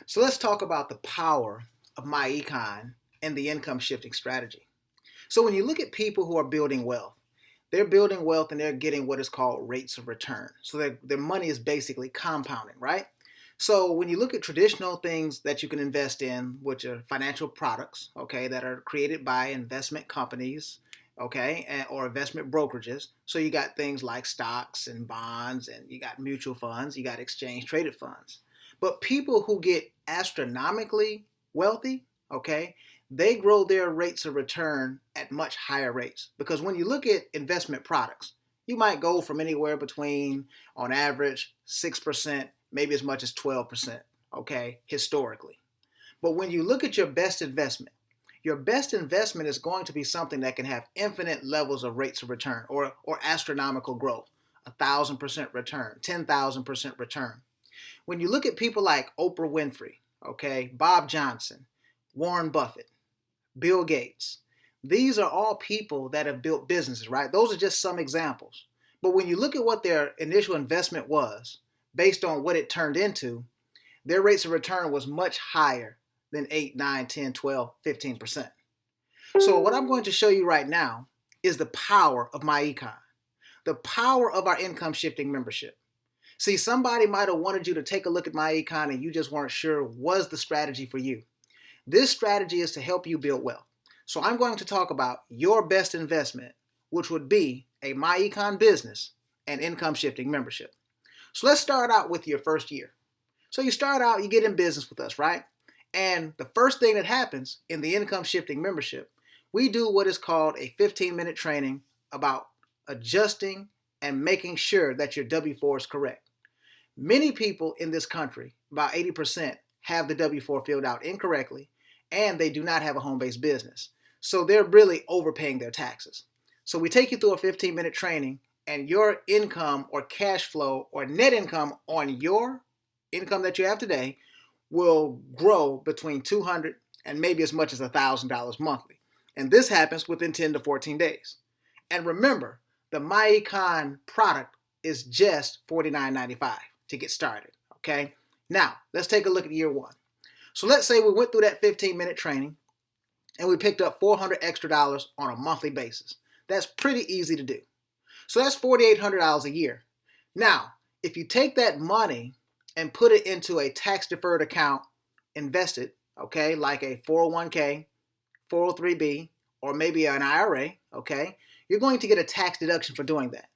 So let's talk about the power of myEcon and the income shifting strategy. So when you look at people who are building wealth, they're building wealth and they're getting what is called rates of return. So their money is basically compounding, right? So when you look at traditional things that you can invest in, which are financial products, okay, that are created by investment companies, okay, or investment brokerages. So you got things like stocks and bonds, and you got mutual funds, you got exchange traded funds. But people who get astronomically wealthy, okay, they grow their rates of return at much higher rates. Because when you look at investment products, you might go from anywhere between, on average, 6%, maybe as much as 12%, okay, historically. But when you look at your best investment is going to be something that can have infinite levels of rates of return or astronomical growth, 1,000% return, 10,000% return. When you look at people like Oprah Winfrey, okay, Bob Johnson, Warren Buffett, Bill Gates, these are all people that have built businesses, right? Those are just some examples. But when you look at what their initial investment was, based on what it turned into, their rates of return was much higher than 8, 9, 10, 12, 15%. So what I'm going to show you right now is the power of myEcon, the power of our income shifting membership. See, somebody might have wanted you to take a look at myEcon and you just weren't sure was the strategy for you. This strategy is to help you build wealth. So I'm going to talk about your best investment, which would be a myEcon business and income shifting membership. So let's start out with your first year. So you start out, you get in business with us, right? And the first thing that happens in the income shifting membership, we do what is called a 15-minute training about adjusting and making sure that your W-4 is correct. Many people in this country, about 80%, have the W-4 filled out incorrectly, and they do not have a home-based business. So they're really overpaying their taxes. So we take you through a 15-minute training, and your income or cash flow or net income on your income that you have today will grow between $200 and maybe as much as $1,000 monthly. And this happens within 10 to 14 days. And remember, the myEcon product is just $49.95 to get started, okay? Now, let's take a look at year one. So let's say we went through that 15-minute training and we picked up $400 extra on a monthly basis. That's pretty easy to do. So that's $4,800 a year. Now, if you take that money and put it into a tax-deferred account invested, okay, like a 401k, 403b, or maybe an IRA, okay, you're going to get a tax deduction for doing that.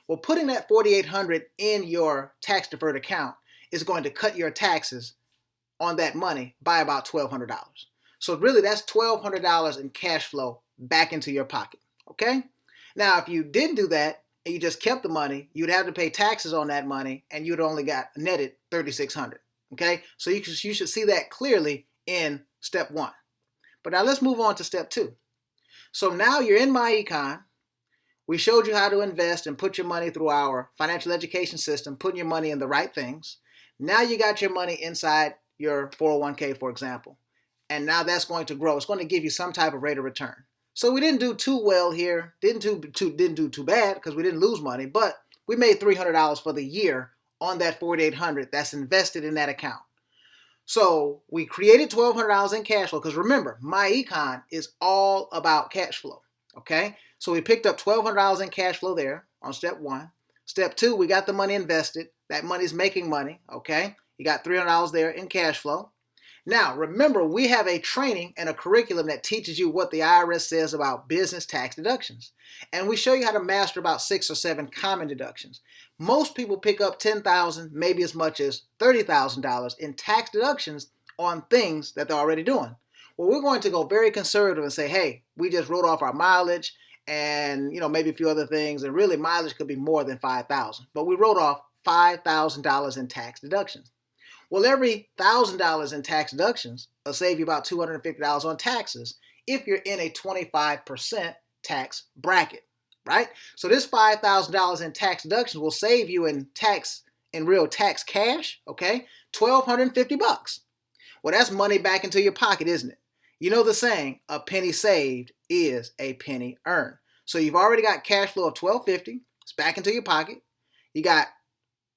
Well, putting that $4,800 in your tax-deferred account is going to cut your taxes on that money by about $1,200. So really, that's $1,200 in cash flow back into your pocket, okay? Now, if you didn't do that and you just kept the money, you'd have to pay taxes on that money, and you'd only got netted $3,600, okay? So you should see that clearly in step one. But now let's move on to step two. So now you're in myEcon. We showed you how to invest and put your money through our financial education system, putting your money in the right things. Now you got your money inside your 401k, for example. And now that's going to grow. It's going to give you some type of rate of return. So we didn't do too well here. Didn't do too bad because we didn't lose money, but we made $300 for the year on that $4,800 that's invested in that account. So we created $1,200 in cash flow because remember, myEcon is all about cash flow. Okay, so we picked up $1,200 in cash flow there on step one. Step two, we got the money invested. That money's making money. Okay, you got $300 there in cash flow. Now, remember, we have a training and a curriculum that teaches you what the IRS says about business tax deductions. And we show you how to master about 6 or 7 common deductions. Most people pick up $10,000, maybe as much as $30,000 in tax deductions on things that they're already doing. Well, we're going to go very conservative and say, hey, we just wrote off our mileage and, maybe a few other things. And really, mileage could be more than $5,000. But we wrote off $5,000 in tax deductions. Well, every $1,000 in tax deductions will save you about $250 on taxes if you're in a 25% tax bracket, right? So this $5,000 in tax deductions will save you in real tax cash, okay? $1,250. Well, that's money back into your pocket, isn't it? You know the saying, a penny saved is a penny earned. So you've already got cash flow of $1,250. It's back into your pocket. You got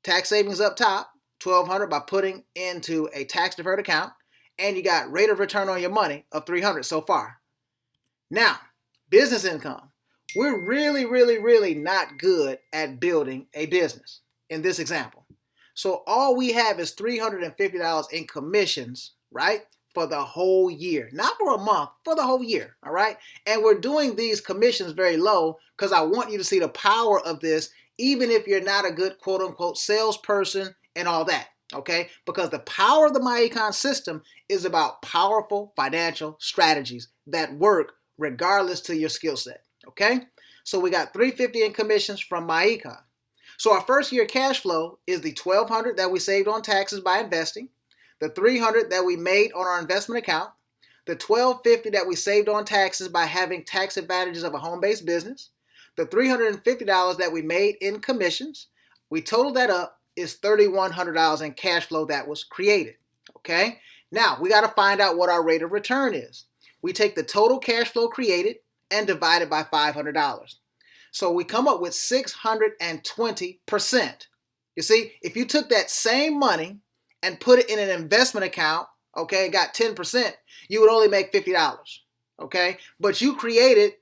tax savings up top, $1,200 by putting into a tax deferred account, and you got rate of return on your money of $300 so far. Now, business income. We're really not good at building a business in this example. So all we have is $350 in commissions, right? For the whole year. Not for a month, for the whole year, all right? And we're doing these commissions very low because I want you to see the power of this, even if you're not a good quote-unquote salesperson and all that, okay? Because the power of the myEcon system is about powerful financial strategies that work regardless to your skill set, okay? So we got $350 in commissions from myEcon. So our first year cash flow is the $1,200 that we saved on taxes by investing, the $300 that we made on our investment account, the $1,250 that we saved on taxes by having tax advantages of a home-based business, the $350 that we made in commissions. We totaled that up is $3,100 in cash flow that was created, okay? Now, we got to find out what our rate of return is. We take the total cash flow created and divide it by $500. So we come up with 620%. You see, if you took that same money and put it in an investment account, okay, and got 10%, you would only make $50, okay? But you created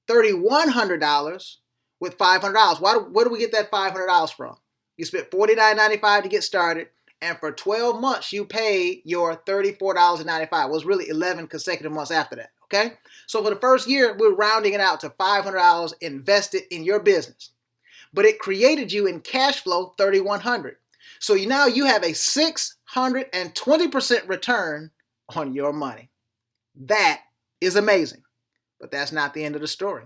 $3,100 with $500. Where do we get that $500 from? You spent $49.95 to get started, and for 12 months, you paid your $34.95. Well, it was really 11 consecutive months after that, okay? So for the first year, we're rounding it out to $500 invested in your business. But it created you in cash flow $3,100. So now you have a 620% return on your money. That is amazing. But that's not the end of the story.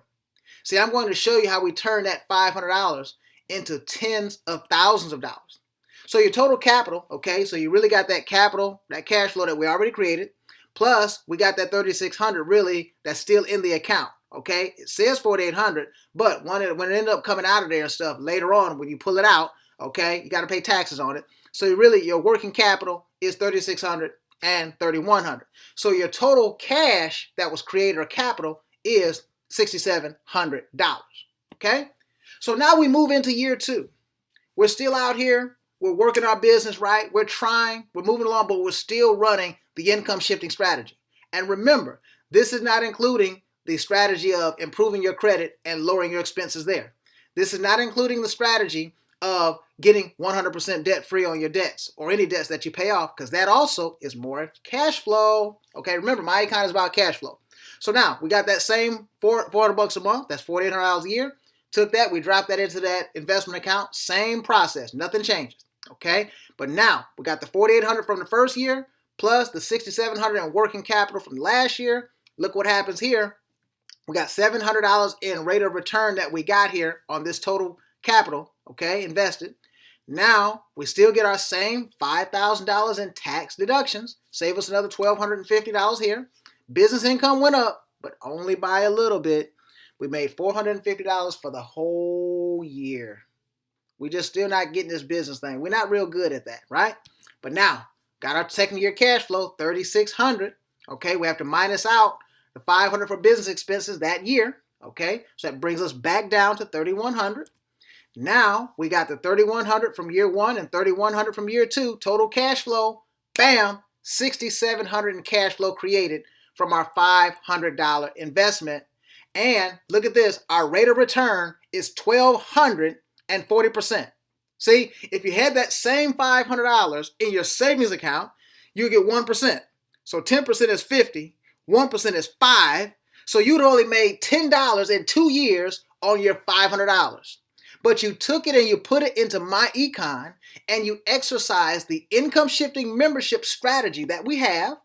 See, I'm going to show you how we turn that $500 into tens of thousands of dollars. So your total capital, okay, so you really got that capital, that cash flow that we already created, plus we got that $3,600 really that's still in the account, okay? It says $4,800, but when it ended up coming out of there and stuff, later on when you pull it out, okay, you got to pay taxes on it. So really your working capital is $3,600 and $3,100. So your total cash that was created or capital is $6,700, okay? So now we move into year 2. We're still out here. We're working our business, right? We're trying, we're moving along, but we're still running the income shifting strategy. And remember, this is not including the strategy of improving your credit and lowering your expenses there. This is not including the strategy of getting 100% debt-free on your debts or any debts that you pay off, because that also is more cash flow. Okay, remember, myEcon is about cash flow. So now we got that same $400 a month. That's $4,800 a year. Took that, we dropped that into that investment account. Same process, nothing changes. Okay, but now we got the $4,800 from the first year plus the $6,700 in working capital from last year. Look what happens here. We got $700 in rate of return that we got here on this total capital, okay, invested. Now we still get our same $5,000 in tax deductions. Save us another $1,250 here. Business income went up, but only by a little bit. We made $450 for the whole year. We just still not getting this business thing. We're not real good at that, right? But now, got our second year cash flow, $3,600. Okay, we have to minus out the $500 for business expenses that year. Okay, so that brings us back down to $3,100. Now, we got the $3,100 from year 1 and $3,100 from year 2. Total cash flow, bam, $6,700 in cash flow created from our $500 investment. And look at this, our rate of return is 1,240%. See, if you had that same $500 in your savings account, you get 1%. So 10% is 50, 1% is 5. So you'd only made $10 in 2 years on your $500. But you took it and you put it into myEcon and you exercised the income shifting membership strategy that we have,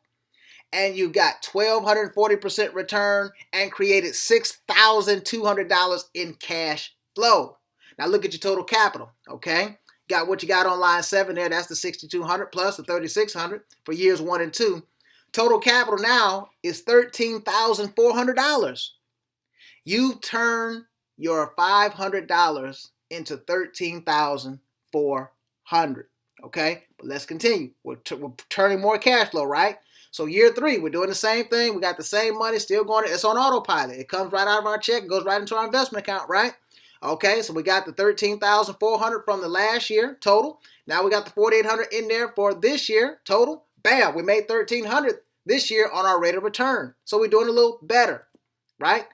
and you got 1,240% return and created $6,200 in cash flow. Now look at your total capital, okay? Got what you got on line 7 there. That's the $6,200 plus the $3,600 for years 1 and 2. Total capital now is $13,400. You turn your $500 into $13,400, okay? But let's continue. We're turning more cash flow, right? So year 3, we're doing the same thing. We got the same money still going. It's on autopilot. It comes right out of our check and goes right into our investment account, right? Okay, so we got the 13,400 from the last year total. Now we got the 4,800 in there for this year total. Bam, we made 1,300 this year on our rate of return. So we're doing a little better, right?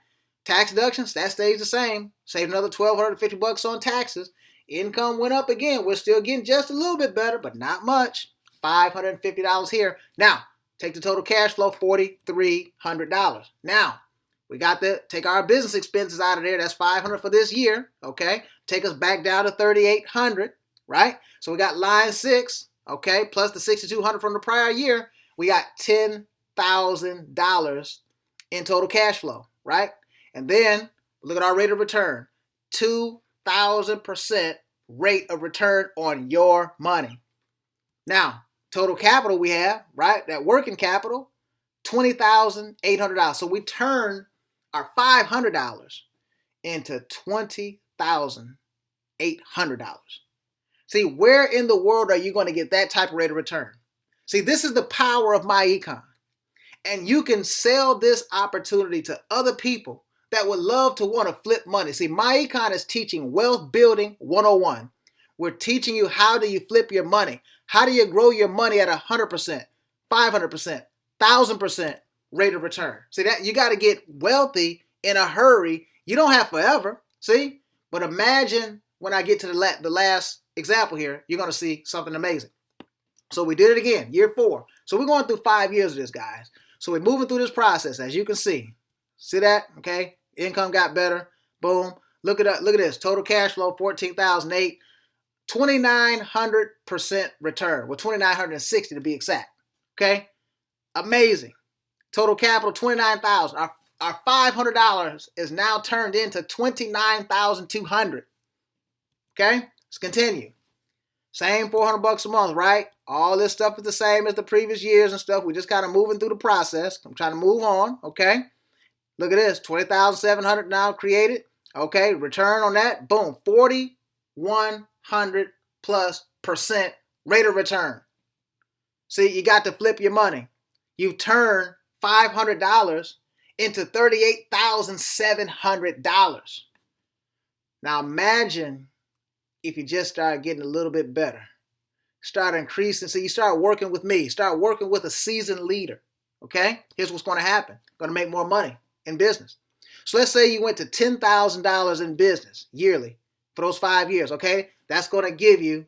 Tax deductions, that stays the same. Saved another $1,250 on taxes. Income went up again. We're still getting just a little bit better, but not much. $550 here. Now, take the total cash flow, $4,300. Now, we got to take our business expenses out of there. That's $500 for this year, okay? Take us back down to $3,800, right? So we got line 6, okay, plus the $6,200 from the prior year. We got $10,000 in total cash flow, right? And then look at our rate of return, 2,000% rate of return on your money. Now, total capital we have, right? That working capital, $20,800. So we turn our $500 into $20,800. See, where in the world are you going to get that type of rate of return? See, this is the power of myEcon. And you can sell this opportunity to other people that would love to want to flip money. See, myEcon is teaching Wealth Building 101. We're teaching you how do you flip your money. How do you grow your money at 100%, 500%, 1,000% rate of return? See, that you got to get wealthy in a hurry. You don't have forever, see? But imagine when I get to the last example here, you're going to see something amazing. So we did it again, year 4. So we're going through 5 years of this, guys. So we're moving through this process, as you can see. See that? Okay. Income got better. Boom. Look at this. Total cash flow, $14,008. 2,900% return. Well, 2,960 to be exact. Okay. Amazing. Total capital, $29,000. Our $500 is now turned into $29,200. Okay. Let's continue. Same $400 a month, right? All this stuff is the same as the previous years and stuff. We're just kind of moving through the process. I'm trying to move on, okay? Look at this, 20,700 now created. Okay, return on that, boom, 4,100 plus % rate of return. See, you got to flip your money. You turn $500 into $38,700. Now imagine if you just start getting a little bit better. Start increasing. So you start working with me. Start working with a seasoned leader. Okay? Here's what's going to happen. Going to make more money in business. So let's say you went to $10,000 in business yearly for those 5 years. Okay? That's going to give you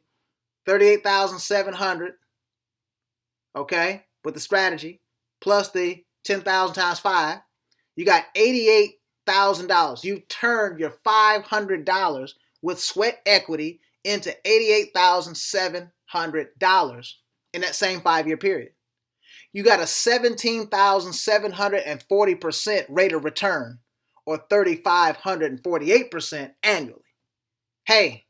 $38,700. Okay? With the strategy plus the 10,000 times 5. You got $88,000. You turned your $500 with sweat equity into $88,700 in that same 5-year period. You got a 17,740% rate of return, or 3,548% annually. Hey,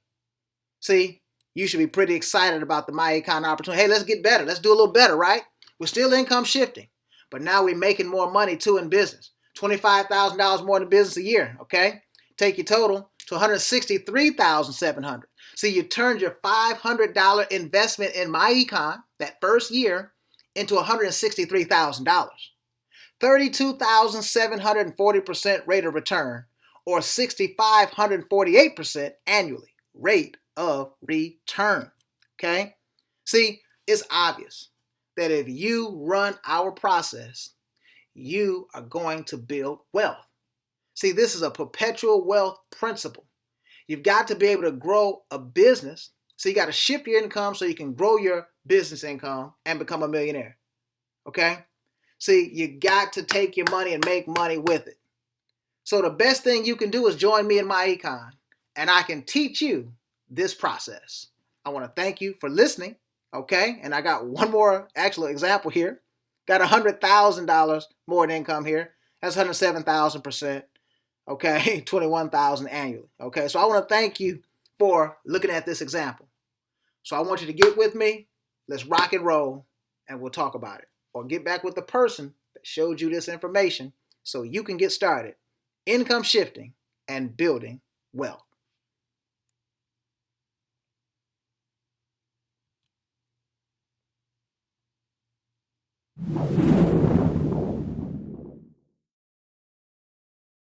see, you should be pretty excited about the myEcon opportunity. Hey, let's get better. Let's do a little better, right? We're still income shifting, but now we're making more money too in business. $25,000 more in business a year, okay? Take your total to $163,700. See, you turned your $500 investment in myEcon that first year into $163,000. 32,740% rate of return, or 6,548% annually rate of return. Okay? See, it's obvious that if you run our process, you are going to build wealth. See, this is a perpetual wealth principle. You've got to be able to grow a business. So you got to shift your income so you can grow your business income and become a millionaire. Okay? See, you got to take your money and make money with it. So the best thing you can do is join me in myEcon, and I can teach you this process. I want to thank you for listening. Okay? And I got one more actual example here. Got $100,000 more in income here. That's 107,000%. Okay, 21,000 annually. Okay, so I want to thank you for looking at this example. So I want you to get with me. Let's rock and roll, and we'll talk about it. Or get back with the person that showed you this information so you can get started income shifting and building wealth.